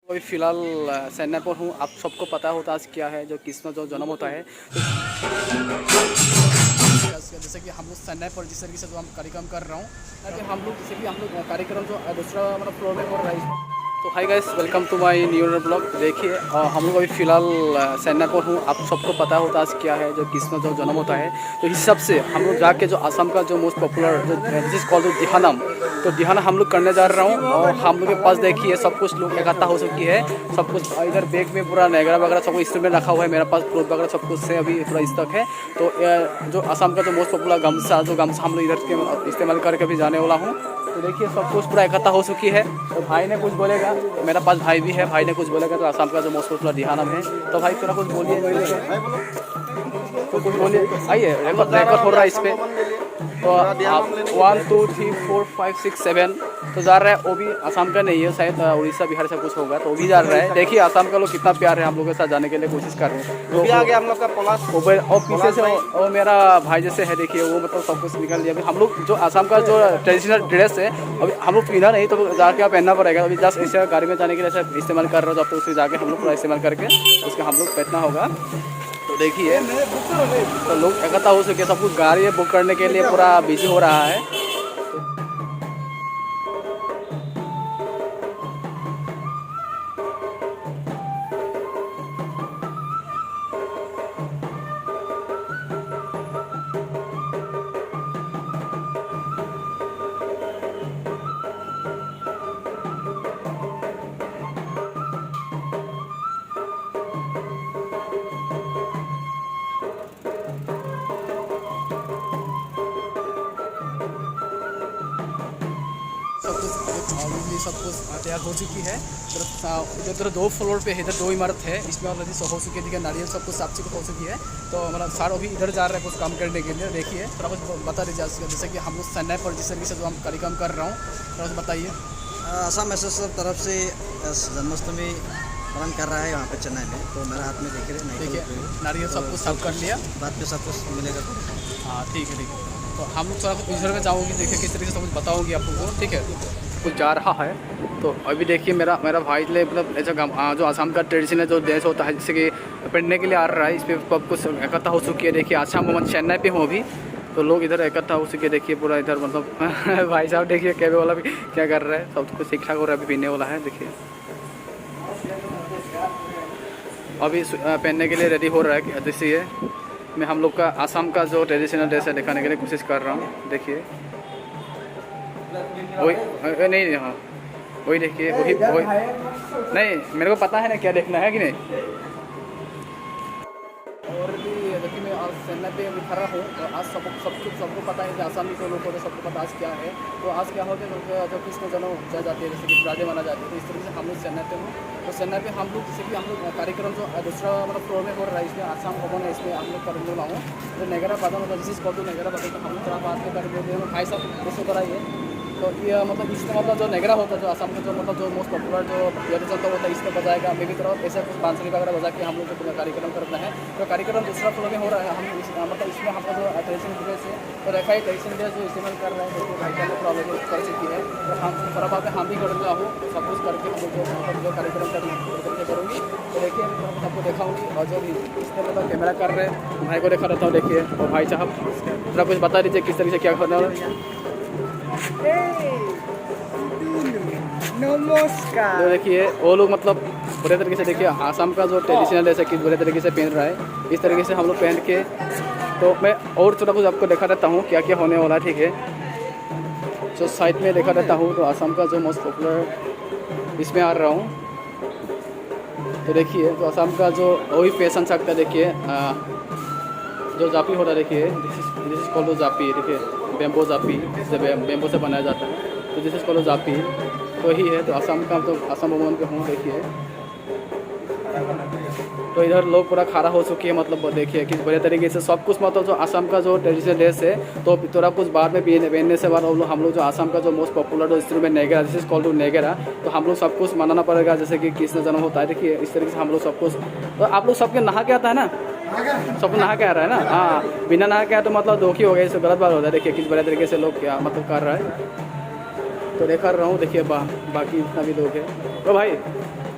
अभी फ़िलहाल चेन्नई पर हूँ। आप सबको पता होता आज क्या है, जो कृष्ण जो जन्म होता है। जैसे कि हम लोग चेन्नई पर जिस तरीके से जो हम कार्यक्रम कर रहा हूँ, ताकि हम लोग जैसे कि हम लोग कार्यक्रम जो दूसरा मतलब फ्लोर में हो रहा है। तो hi guys, welcome to my new year blog. देखिए हम लोग अभी फ़िलहाल चेन्नई पर हूँ। आप सबको पता होता आज क्या है, जो कृष्ण जो जन्म होता है। तो इस हिसाब से हम लोग जाके जो असम का जो मोस्ट पॉपुलर जो जिस कॉल जो दिहानम, तो दिहाना हम लोग करने जा रहा हूँ। और हम लोग के पास देखिए सब कुछ लोग इकट्ठा हो चुकी है। सब कुछ इधर बैग में पूरा नेगरा वगैरह सब कुछ इंस्ट्रूमेंट रखा हुआ है। मेरे पास फ्रूट वगैरह सब कुछ से अभी थोड़ा स्टॉक है। तो जो असम का जो मोस्ट पॉपुलर गमछा हम लोग इधर के इस्तेमाल करके भी जाने वाला हूँ। तो देखिए सब कुछ पूरा इकट्ठा हो चुकी है। तो भाई ने कुछ बोलेगा, मेरा पास भाई भी है, भाई ने कुछ बोलेगा। तो असम का जो मोस्ट पॉपुलर दिहानम है, तो भाई थोड़ा कुछ बोलिए। तो कुछ बोलिए, आइए रिकॉर्ड हो रहा है इस पर। तो आप 1 2 3 4 5 6 7 तो जा रहा है। वो भी असम का नहीं है, शायद उड़ीसा बिहार से कुछ होगा। तो वो भी जा रहा है। देखिए असम का लोग कितना प्यार है, हम लोग के साथ जाने के लिए कोशिश कर रहे हैं। तो आगे हम लोग का पलाश और पीछे से वो मेरा भाई जैसे है, देखिए वो मतलब सब कुछ निकल लिया। अभी हम लोग जो असम का जो ट्रेडिशनल ड्रेस है, अभी हम लोग पहना नहीं, तो जाके आप पहनना पड़ेगा। अभी जस्ट ऐसे गाड़ी में जाने के लिए ऐसा इस्तेमाल कर रहे हो, जब तो उसे जाके हम लोग पूरा इस्तेमाल करके उसका हम लोग पहनना होगा। तो देखिए तो लोग इकट्ठा हो सके, सब कुछ गाड़ी बुक करने के लिए पूरा बिजी हो रहा है। सब कुछ तैयार हो चुकी है। इधर 2 फ्लोर पे है, इधर 2 इमारत है, इसमें ऑलरेडी सब हो चुकी है। देखिए नारियल सब कुछ साफ चिकन हो चुकी है। तो मतलब सार अभी इधर जा रहा है कुछ काम करने के लिए। देखिए थोड़ा कुछ बता दीजिए, जैसे कि हम लोग चेन्नई पर जिस तरीके से जो हम कार्यक्रम कर रहा हूँ, थोड़ा कुछ बताइए। असम एसोसिएशन तरफ से जन्माष्टमी पालन कर रहा है यहाँ पे चेन्नई में। तो मेरे हाथ में देख रहे हैं, देखिए नारियल सब कुछ साफ कर लिया, बाद में सब कुछ मिलेगा। हाँ ठीक है ठीक है। तो हम लोग थोड़ा इधर में जाऊँगी, देखिए किस तरीके से सब कुछ बताऊँगी आप लोगों को, ठीक है। कुछ जा रहा है। तो अभी देखिए मेरा भाई ले मतलब ऐसा जो असम का ट्रेडिशनल जो ड्रेस होता है, जैसे कि पहनने के लिए आ रहा है। इस पर सब कुछ इकट्ठा हो चुकी है। देखिए अच्छा मोमेंट चेन्नई पे हूँ अभी, तो लोग इधर इकट्ठा हो चुके हैं। देखिए पूरा इधर मतलब भाई साहब देखिए कैबे वाला भी क्या कर रहा है, सब कुछ ठीक ठाक हो रहा है। अभी पीने वाला है, देखिए अभी पहनने के लिए रेडी हो रहा है। जैसे ये मैं हम लोग का असम का जो ट्रेडिशनल ड्रेस है दिखाने के लिए कोशिश कर रहा हूँ। देखिए वही नहीं, हाँ वही देखिए, वही नहीं, मेरे को पता है ना क्या देखना है कि नहीं। और भी देखिए मैं आज चेन्नई पे अभी खड़ा हूँ। तो आज सबको पता है कि आसामी के लोग होते सबको पता आज क्या है। तो आज क्या होता है, जो कृष्ण जन्म जाए जाती है, जैसे कि फ्राइडे माना जाती है। तो इस तरीके से हम लोग चेन्नई पे हूँ। तो चेन्नई पे हम लोग जैसे कि हम लोग कार्यक्रम जो दूसरा मतलब फ्लोर में हो रहा है, इसमें आसाम भवन है, इसमें हम लोग करने वाला हूँ। तो नेगरा बादल मतलब जिस कॉल तो नेगरा बादल, तो हम लोग थोड़ा बात में कर देते हैं। भाई साहब उसको कराइए। तो ये मतलब इसमें मतलब जो नेगरा होता है, जो असम का जो मतलब जो मोस्ट पॉपुलर जो यंत्र होता है, इसमें बजाएगा। मैं भी तरफ ऐसा कुछ बांसुरी वगैरह बजा के हम लोग को कार्यक्रम करना है। तो कार्यक्रम दूसरा फ्लोर में हो रहा है। हम मतलब इसमें हमका जो ट्रेडिशनल ड्रेस है, तो रखा है ट्रेडिशनल ड्रेस जो इस्तेमाल कर रहे हैं, तो भाई का प्रॉब्लम कर चुकी है। तो हम थोड़ा बात हम भी कर रहा हूँ, सब कुछ करके हम लोग मतलब जो कार्यक्रम करके करूँगी। तो देखिए मैं सबको दिखाऊँगी। और जो भी इसमें मतलब कैमरा कर रहे हैं, भाई को देखा रहता हूँ। देखिए और भाई साहब थोड़ा कुछ बता दीजिए किस तरीके से क्या करना है। नमस्कार। तो देखिए वो लोग मतलब बुरे तरीके से, देखिए आसाम का जो ट्रेडिशनल जैसे कि बुरे तरीके से पहन रहा है, इस तरीके से हम लोग पहन के। तो मैं और थोड़ा कुछ आपको दिखा देता हूँ क्या क्या होने वाला है, ठीक है। जो साइड में देखा देता हूँ, तो आसाम का जो मोस्ट पॉपुलर इसमें आ रहा हूँ। तो देखिए तो आसाम का जो वही फैशन सकता है। देखिए जो जापी होता है, देखिए दिस इज कॉल्ड जापी। देखिए बेम्बो जापी, बेम्बो से बनाया जाता है। तो दिस इज कॉल्ड जापी, तो ही है। तो असम का तो असम भवन पे हूँ, देखिए। तो इधर लोग पूरा खड़ा हो चुके हैं, मतलब देखिए किस बड़े तरीके से सब कुछ मतलब जो असम का जो ट्रेडिशनल ड्रेस है, तो थोड़ा कुछ बाद में पहनने से बाद हम लोग जो असम का जो मोस्ट पॉपुलर जो instrument Nagara, this is called to Nagara, तो हम लोग सब कुछ मनाना पड़ेगा। जैसे कि कृष्ण जन्म होता है, देखिए इस तरीके से हम लोग सब कुछ। तो आप लोग सबके नहा के आता है ना, सबको नहा के आ रहा है ना। हाँ बिना नहा के आया तो मतलब धोखी हो गया, इससे गलत बात होता है। देखिए किस बड़े तरीके से लोग क्या मतलब कर रहा है, तो देखा रहा हूँ। देखिए बाकी इतना भी लोग है। तो भाई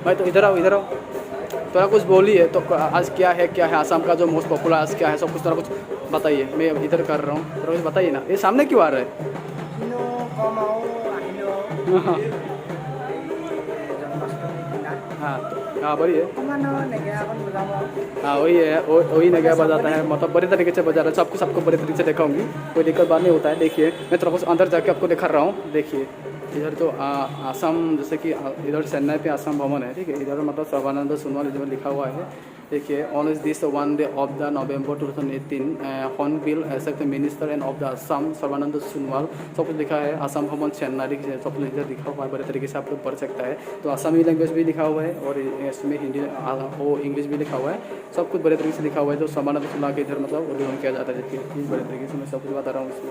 भाई तो इधर आओ थोड़ा कुछ बोलिए तो आज क्या है आसाम का जो मोस्ट पॉपुलर आज क्या है सब कुछ थोड़ा कुछ बताइए। मैं इधर कर रहा हूँ, थोड़ा कुछ बताइए ना। ये सामने क्यों आ रहा है? हाँ हाँ बोलिए। हाँ वही है, वही नगेया बजाता है, मतलब बड़े तरीके से बजा रहा है। सबको बड़े तरीके से दिखाऊंगी, कोई दिक्कत बात नहीं होता है। देखिए मैं थोड़ा कुछ अंदर जाके आपको दिखा रहा हूँ। देखिए इधर तो आसाम, जैसे कि इधर चेन्नई पे आसाम भवन है, ठीक है। इधर मतलब सर्बानंद सोनोवाल इधर लिखा हुआ है। देखिए on is this one day of the November 2018 Hornbill except minister and of the Assam Sarbananda Sonowal, सब कुछ लिखा है। आसाम भवन चेन्नई सब कुछ इधर लिखा हुआ है, बड़े तरीके से आप लोग पढ़ सकता है। तो आसामी लैंग्वेज भी लिखा हुआ है और इसमें हिंदी वो इंग्लिश भी लिखा हुआ है, सब कुछ बड़े तरीके से लिखा हुआ है। जो सर्बानंद सोनोवाल के इधर मतलब उद्योग किया जाता है। देखिए बड़े तरीके से मैं सब कुछ बता रहा हूँ इसमें।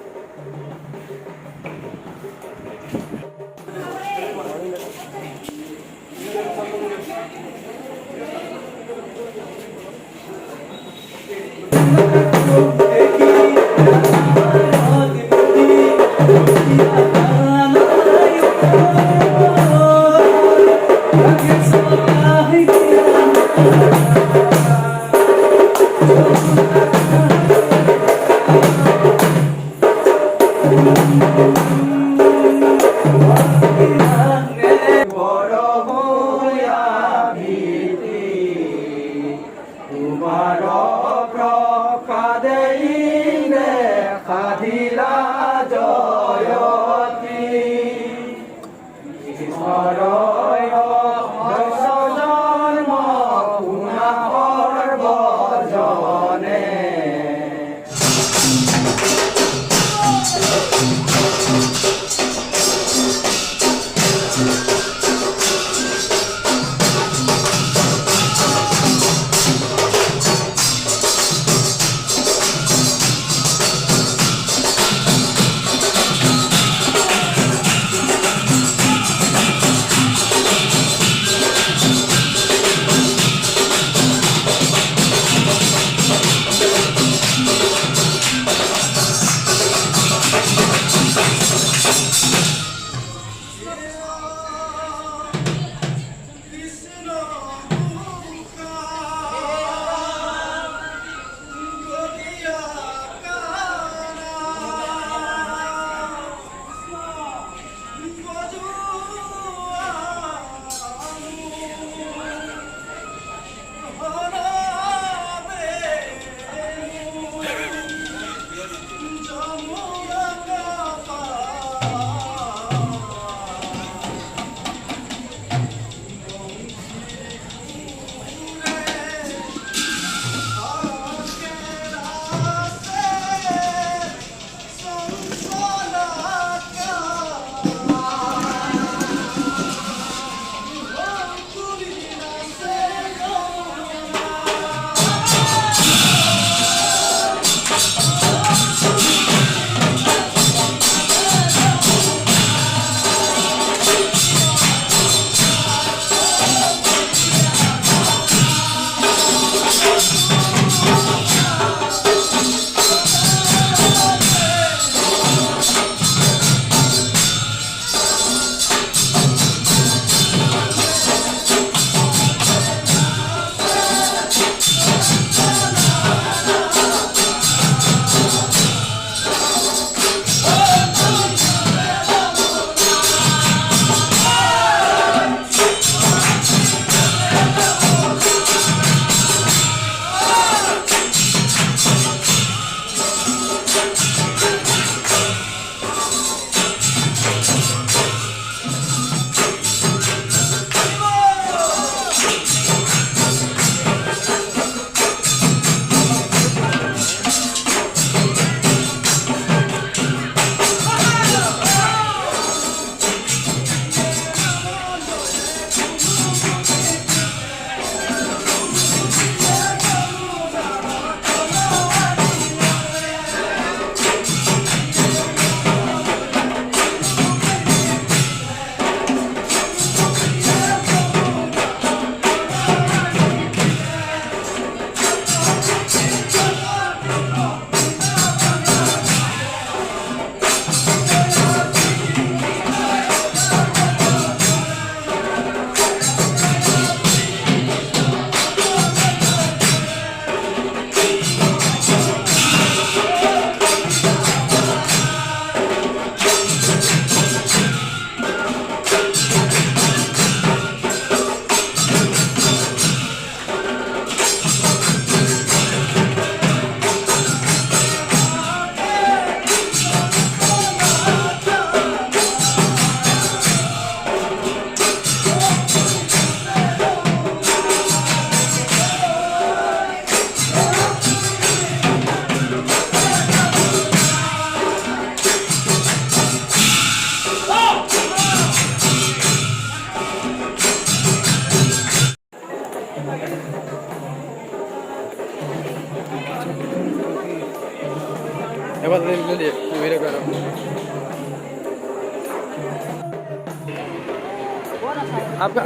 एक बार ले लिए वीडियो कर रहा हूँ।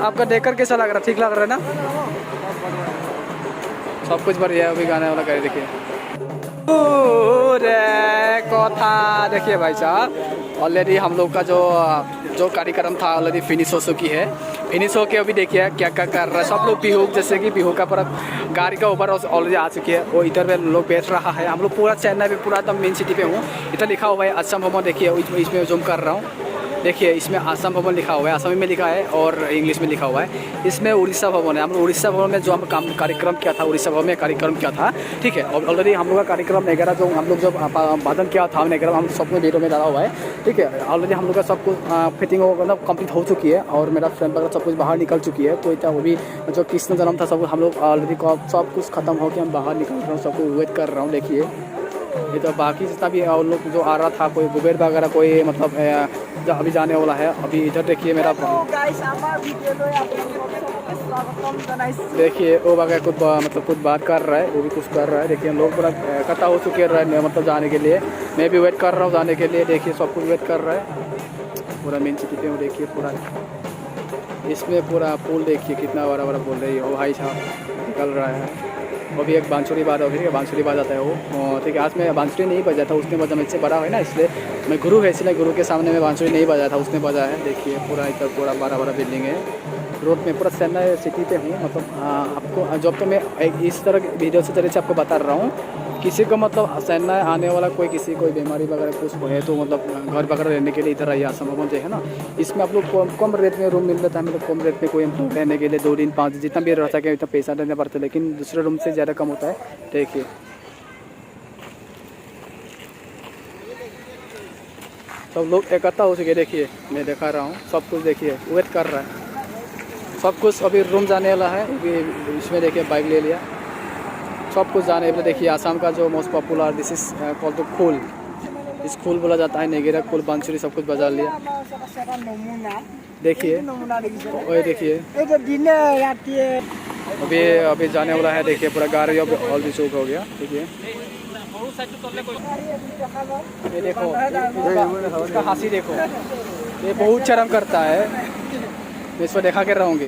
आपका देखकर कैसा लग रहा है? ठीक लग रहा है ना? सब कुछ बढ़िया है। अभी गाने वाला करे देखिए कथा। देखिए भाई साहब ऑलरेडी हम लोग का जो कार्यक्रम था ऑलरेडी फिनिश हो चुकी है। फिनिश होके अभी देखिए क्या क्या कर रहा है सब लोग। बिहू जैसे कि बिहू का पर्व गाड़ी का ऊपर ऑलरेडी आ चुकी है। वो इधर पे लोग बैठ रहा है। हम लोग पूरा चेन्नई पे पूरा एकदम मेन सिटी पे हूँ। इधर लिखा हुआ है असम भवन। देखिए इसमें जूम कर रहा हूँ। देखिए इसमें असम भवन लिखा हुआ है, असमी में लिखा है और इंग्लिश में लिखा हुआ है। इसमें उड़ीसा भवन है। हम लोग उड़ीसा भवन में जो हम कार्यक्रम किया था, उड़ीसा भवन में कार्यक्रम किया था। ठीक है, और ऑलरेडी हम लोग का कार्यक्रम 11 जो हम लोग जब वादन किया था 11 हम सब में वीडियो में डाला हुआ है। ठीक है, ऑलरेडी हम लोग का सब कुछ फिटिंग मतलब कंप्लीट हो चुकी है और मेरा फ्रेंड वगैरह सब कुछ बाहर निकल चुकी है। तो इतना वो भी जो कृष्ण जन्म था सब हम लोग ऑलरेडी सब कुछ खत्म होकर हम बाहर निकल रहे हैं। सब कुछ वेट कर रहा हूँ। देखिए ये तो बाकी जितना भी और लोग जो आ रहा था, कोई कुबेर वगैरह कोई मतलब जो अभी जाने वाला है। अभी इधर देखिए मेरा देखिए वो वगैरह कुछ मतलब कुछ बात कर रहा है, वो भी कुछ कर रहा है। देखिए लोग पूरा इकट्ठा हो चुके हैं मतलब जाने के लिए। मैं भी वेट कर रहा हूँ जाने के लिए। देखिए सब कुछ वेट कर रहा है। पूरा मेन सिटी पे हूँ। देखिए पूरा इसमें पूरा पुल देखिए कितना बड़ा बड़ा पुल है। वो भाई साहब निकल रहा है। अभी एक बांसुरी बाज हो गई, बांसुरी बाज आता है वो। ठीक है, आज मैं बांसुरी नहीं बजा था, उसने बजा। मुझसे बड़ा है ना इसलिए मैं गुरु है, इसलिए गुरु के सामने में बांसुरी नहीं बजा था, उसने बजा है। देखिए पूरा इधर पूरा बड़ा बड़ा बिल्डिंग है। रोड में पूरा चेन्नई सिटी पे हूँ। मतलब आपको जब तो मैं इस तरह वीडियो से तरह से आपको बता रहा हूँ। किसी को मतलब चेन्नई आने वाला कोई बीमारी वगैरह कुछ है तो मतलब घर वगैरह रहने के लिए इधर आइए। असम भवन जो है ना, इसमें आप लोग कम रेट में रूम मिल जाता है। मतलब कम रेट में कोई मतलब रहने के लिए 2 दिन 5 दिन जितना भी रह सके उतना पैसा देना पड़ता है, लेकिन दूसरे रूम से ज़्यादा कम होता है। देखिए सब लोग इकट्ठा हो चुके। देखिए मैं दिखा रहा हूँ सब कुछ। देखिए वेट कर रहा है सब कुछ। अभी रूम जाने वाला है। इसमें देखिए बाइक ले लिया, सब कुछ जाने वाला। देखिए आसाम का जो most popular this is call तो खूल। इस खूल बोला जाता है। नेगेरा खूल बांसुरी सब कुछ बजा लिया। देखिए वही देखिए अभी जाने वाला है। देखिए पूरा गाड़ी अब ऑलरेडी चौक हो गया। देखिए ये देखो इसका हंसी देखो, ये बहुत शर्म करता है। मैं इसको देखा कर रहूँगी।